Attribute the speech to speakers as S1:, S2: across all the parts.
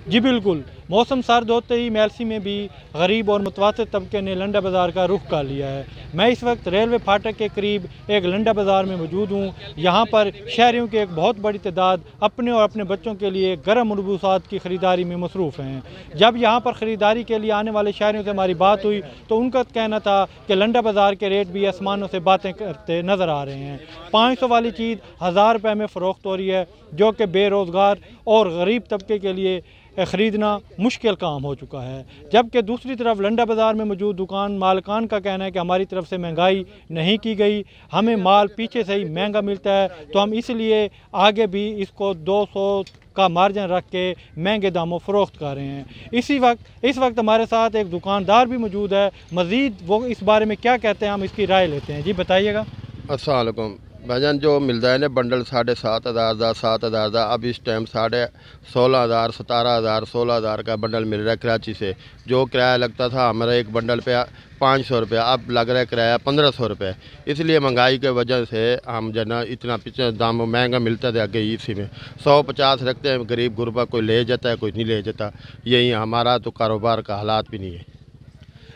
S1: जी बिल्कुल, मौसम सर्द होते ही मेलसी में भी गरीब और मुतवस्सित तबके ने लंडा बाज़ार का रुख कर लिया है। मैं इस वक्त रेलवे फाटक के करीब एक लंडा बाज़ार में मौजूद हूँ। यहाँ पर शहरियों की एक बहुत बड़ी तादाद अपने और अपने बच्चों के लिए गर्म मलबूसात की ख़रीदारी में मसरूफ़ हैं। जब यहाँ पर ख़रीदारी के लिए आने वाले शहरियों से हमारी बात हुई तो उनका कहना था कि लंडा बाज़ार के रेट भी आसमानों से बातें करते नज़र आ रहे हैं। 500 वाली चीज़ 1000 रुपये में फ़रोख्त हो रही है, जो कि बेरोज़गार और गरीब तबके के लिए ख़रीदना मुश्किल काम हो चुका है। जबकि दूसरी तरफ लंडा बाज़ार में मौजूद दुकान मालकान का कहना है कि हमारी तरफ से महंगाई नहीं की गई, हमें माल पीछे से ही महंगा मिलता है, तो हम इसलिए आगे भी इसको 200 का मार्जिन रख के महंगे दामों फ़रोख्त कर रहे हैं। इस वक्त हमारे साथ एक दुकानदार भी मौजूद है। मज़ीद वो इस बारे में क्या कहते हैं, हम इसकी राय लेते हैं। जी बताइएगा।
S2: अस्सलाम वालेकुम भाईजान, जो मिलता है ना बंडल 7,500 का 7,000 का, अब इस टाइम 16,500 17,000 16,000 का बंडल मिल रहा है कराची से। जो किराया लगता था हमारा एक बंडल पे 500 रुपये, अब लग रहा है किराया 1,500 रुपये। इसलिए महंगाई के वजह से हम जना इतना पीछे दाम महंगा मिलता था। आगे इसी में 150 रखते हैं, गरीब गुरबा कोई ले जाता है कोई नहीं ले जाता। यही हमारा तो कारोबार का हालात भी नहीं है।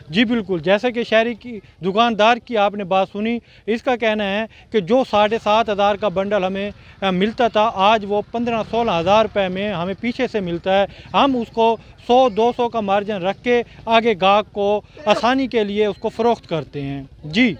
S1: जी बिल्कुल, जैसे कि शहरी की दुकानदार की आपने बात सुनी, इसका कहना है कि जो 7,500 का बंडल हमें मिलता था, आज वो 15-16 हज़ार रुपये में हमें पीछे से मिलता है। हम उसको 100-200 का मार्जिन रख के आगे गाहक को आसानी के लिए उसको फ़रोख्त करते हैं। जी।